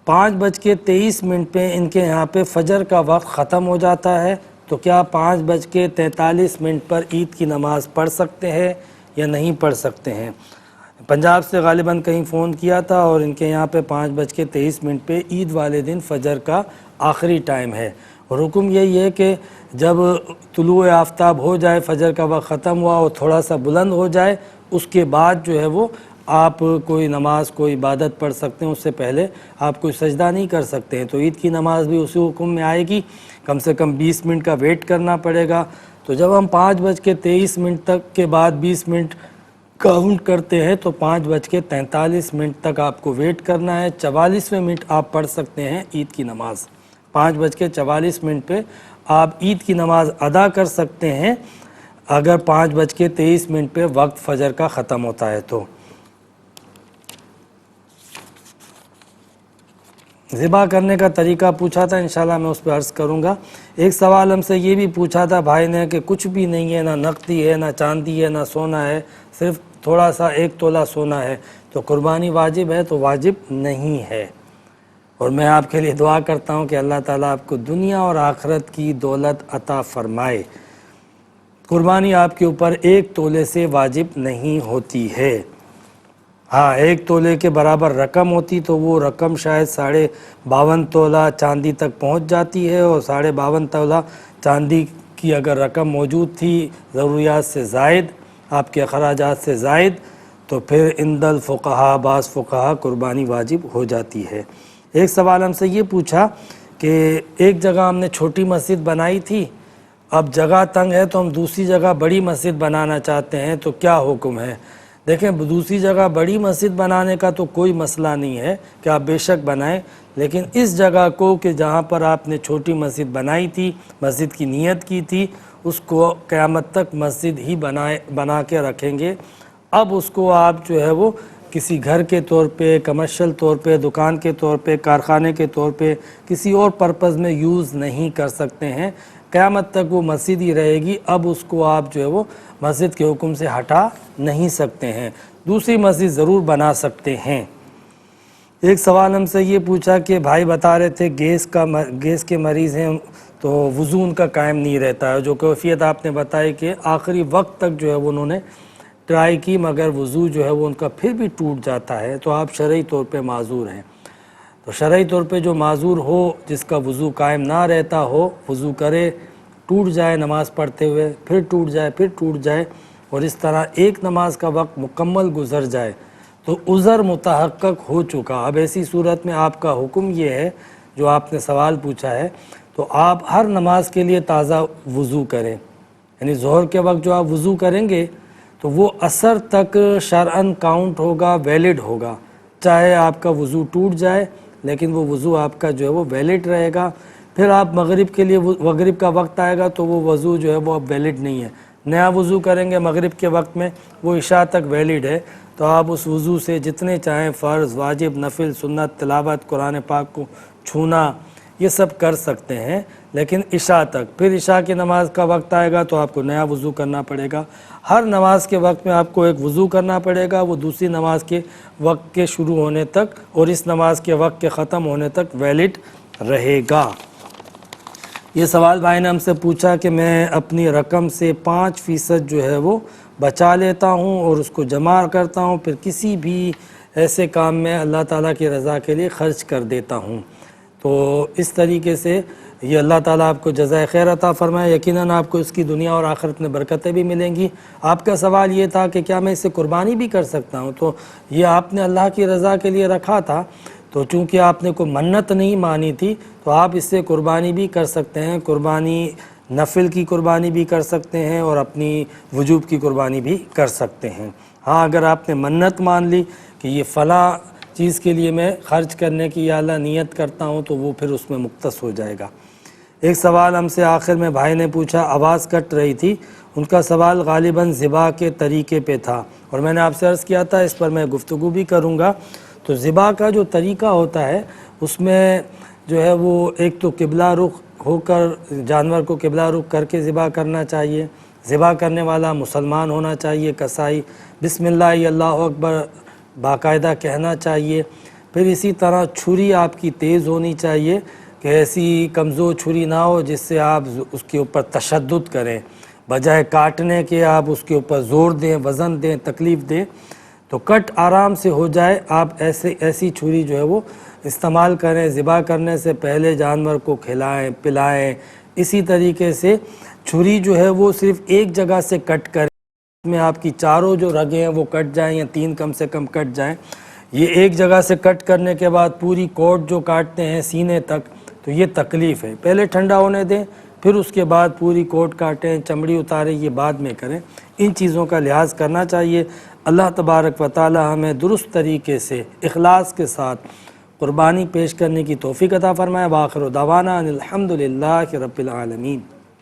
5:23 پہ ان کے یہاں پہ فجر کا وقت ختم ہو جاتا ہے، تو کیا 5:43 پر عید کی نماز پڑھ سکتے ہیں یا نہیں پڑھ سکتے ہیں؟ پنجاب سے غالباً کہیں فون کیا تھا اور ان کے یہاں پہ 5:23 پہ عید والے دن فجر کا آخری ٹائم ہے، اور حکم یہی ہے کہ جب طلوع آفتاب ہو جائے، فجر کا وقت ختم ہوا اور تھوڑا سا بلند ہو جائے، اس کے بعد جو ہے وہ آپ کوئی نماز کوئی عبادت پڑھ سکتے ہیں، اس سے پہلے آپ کوئی سجدہ نہیں کر سکتے ہیں۔ تو عید کی نماز بھی اسی حکم میں آئے گی، کم سے کم 20 منٹ کا ویٹ کرنا پڑے گا۔ تو جب ہم 5:23 تک کے بعد 20 منٹ کاؤنٹ کرتے ہیں تو 5:43 تک آپ کو ویٹ کرنا ہے۔ 44ویں منٹ آپ پڑھ سکتے ہیں عید کی نماز۔ 5:44 پہ آپ عید کی نماز ادا کر سکتے ہیں اگر 5:23 پہ وقت فجر کا ختم ہوتا ہے تو۔ ذبح کرنے کا طریقہ پوچھا تھا، انشاءاللہ میں اس پہ عرض کروں گا۔ ایک سوال ہم سے یہ بھی پوچھا تھا بھائی نے کہ کچھ بھی نہیں ہے، نہ نقدی ہے، نہ چاندی ہے، نہ سونا ہے، صرف تھوڑا سا 1 تولہ سونا ہے، تو قربانی واجب ہے؟ تو واجب نہیں ہے، اور میں آپ کے لیے دعا کرتا ہوں کہ اللہ تعالیٰ آپ کو دنیا اور آخرت کی دولت عطا فرمائے۔ قربانی آپ کے اوپر 1 تولے سے واجب نہیں ہوتی ہے۔ ہاں 1 تولے کے برابر رقم ہوتی تو وہ رقم شاید 52.5 تولہ چاندی تک پہنچ جاتی ہے، اور 52.5 تولہ چاندی کی اگر رقم موجود تھی ضروریات سے زائد، آپ کے اخراجات سے زائد، تو پھر عند الفقہا بعض فقہا قربانی واجب ہو جاتی ہے۔ ایک سوال ہم سے یہ پوچھا کہ ایک جگہ ہم نے چھوٹی مسجد بنائی تھی، اب جگہ تنگ ہے تو ہم دوسری جگہ بڑی مسجد بنانا چاہتے ہیں، تو کیا حکم ہے؟ دیکھیں دوسری جگہ بڑی مسجد بنانے کا تو کوئی مسئلہ نہیں ہے کہ آپ بے شک بنائیں، لیکن اس جگہ کو کہ جہاں پر آپ نے چھوٹی مسجد بنائی تھی، مسجد کی نیت کی تھی، اس کو قیامت تک مسجد ہی بنا کے رکھیں گے۔ اب اس کو آپ جو ہے وہ کسی گھر کے طور پہ، کمرشل طور پہ، دکان کے طور پہ، کارخانے کے طور پہ، کسی اور پرپز میں یوز نہیں کر سکتے ہیں، قیامت تک وہ مسجد ہی رہے گی۔ اب اس کو آپ جو ہے وہ مسجد کے حکم سے ہٹا نہیں سکتے ہیں، دوسری مسجد ضرور بنا سکتے ہیں۔ ایک سوال ہم سے یہ پوچھا کہ بھائی بتا رہے تھے گیس کے مریض ہیں، تو وضو ان کا قائم نہیں رہتا ہے. جو کیفیت آپ نے بتائی کہ آخری وقت تک جو ہے وہ انہوں نے ٹرائی کی مگر وضو جو ہے وہ ان کا پھر بھی ٹوٹ جاتا ہے، تو آپ شرعی طور پہ معذور ہیں. تو شرعی طور پہ جو معذور ہو، جس کا وضو قائم نہ رہتا ہو، وضو کرے، ٹوٹ جائے نماز پڑھتے ہوئے، پھر ٹوٹ جائے، پھر ٹوٹ جائے، اور اس طرح ایک نماز کا وقت مکمل گزر جائے تو عذر متحقق ہو چکا. اب ایسی صورت میں آپ کا حکم یہ ہے، جو آپ نے سوال پوچھا ہے، تو آپ ہر نماز کے لیے تازہ وضو کریں. یعنی ظہر کے وقت جو آپ وضو کریں گے تو وہ عصر تک شرعاً کاؤنٹ ہوگا، ویلڈ ہوگا. چاہے آپ کا وضو ٹوٹ جائے لیکن وہ وضو آپ کا جو ہے وہ ویلڈ رہے گا. پھر آپ مغرب کے لیے، مغرب کا وقت آئے گا تو وہ وضو جو ہے وہ اب ویلڈ نہیں ہے. نیا وضو کریں گے مغرب کے وقت میں، وہ عشاء تک ویلڈ ہے. تو آپ اس وضو سے جتنے چاہیں فرض، واجب، نفل، سنت، تلاوت قرآن پاک کو چھونا، یہ سب کر سکتے ہیں، لیکن عشاء تک. پھر عشاء کی نماز کا وقت آئے گا تو آپ کو نیا وضو کرنا پڑے گا. ہر نماز کے وقت میں آپ کو ایک وضو کرنا پڑے گا، وہ دوسری نماز کے وقت کے شروع ہونے تک اور اس نماز کے وقت کے ختم ہونے تک ویلڈ رہے گا. یہ سوال بھائی نے ہم سے پوچھا کہ میں اپنی رقم سے 5% جو ہے وہ بچا لیتا ہوں اور اس کو جمع کرتا ہوں، پھر کسی بھی ایسے کام میں اللہ تعالیٰ کی رضا کے لیے خرچ کر دیتا ہوں. تو اس طریقے سے یہ اللہ تعالیٰ آپ کو جزائے خیر عطا فرمائے. یقیناً آپ کو اس کی دنیا اور آخرت میں برکتیں بھی ملیں گی. آپ کا سوال یہ تھا کہ کیا میں اسے قربانی بھی کر سکتا ہوں؟ تو یہ آپ نے اللہ کی رضا کے لیے رکھا تھا، تو چونکہ آپ نے کوئی منت نہیں مانی تھی تو آپ اس سے قربانی بھی کر سکتے ہیں. قربانی نفل کی قربانی بھی کر سکتے ہیں اور اپنی وجوب کی قربانی بھی کر سکتے ہیں. ہاں اگر آپ نے منت مان لی کہ یہ فلاں چیز کے لیے میں خرچ کرنے کی یا اللہ نیت کرتا ہوں، تو وہ پھر اس میں مختص ہو جائے گا. ایک سوال ہم سے آخر میں بھائی نے پوچھا، آواز کٹ رہی تھی. ان کا سوال غالباً ذبح کے طریقے پہ تھا اور میں نے آپ سے عرض کیا تھا اس پر میں گفتگو بھی کروں گا. تو ذبح کا جو طریقہ ہوتا ہے اس میں جو ہے وہ ایک تو قبلہ رخ ہو کر، جانور کو قبلہ رخ کر کے ذبح کرنا چاہیے. ذبح کرنے والا مسلمان ہونا چاہیے، کسائی. بسم اللہ اللہ اکبر باقاعدہ کہنا چاہیے. پھر اسی طرح چھری آپ کی تیز ہونی چاہیے کہ ایسی کمزور چھری نہ ہو جس سے آپ اس کے اوپر تشدد کریں، بجائے کاٹنے کے آپ اس کے اوپر زور دیں، وزن دیں، تکلیف دیں. تو کٹ آرام سے ہو جائے. آپ ایسی چھری جو ہے وہ استعمال کریں. ذبح کرنے سے پہلے جانور کو کھلائیں، پلائیں. اسی طریقے سے چھری جو ہے وہ صرف ایک جگہ سے کٹ کریں، اس میں آپ کی چاروں جو رگیں ہیں وہ کٹ جائیں یا 3 کم سے کم کٹ جائیں. یہ ایک جگہ سے کٹ کرنے کے بعد پوری کوٹ جو کاٹتے ہیں سینے تک، تو یہ تکلیف ہے. پہلے ٹھنڈا ہونے دیں، پھر اس کے بعد پوری کوٹ کاٹیں، چمڑی اتاریں، یہ بعد میں کریں. ان چیزوں کا لحاظ کرنا چاہیے. اللہ تبارک و تعالی ہمیں درست طریقے سے اخلاص کے ساتھ قربانی پیش کرنے کی توفیق عطا فرمائے. وآخر دعوانا ان الحمد للہ رب العالمین.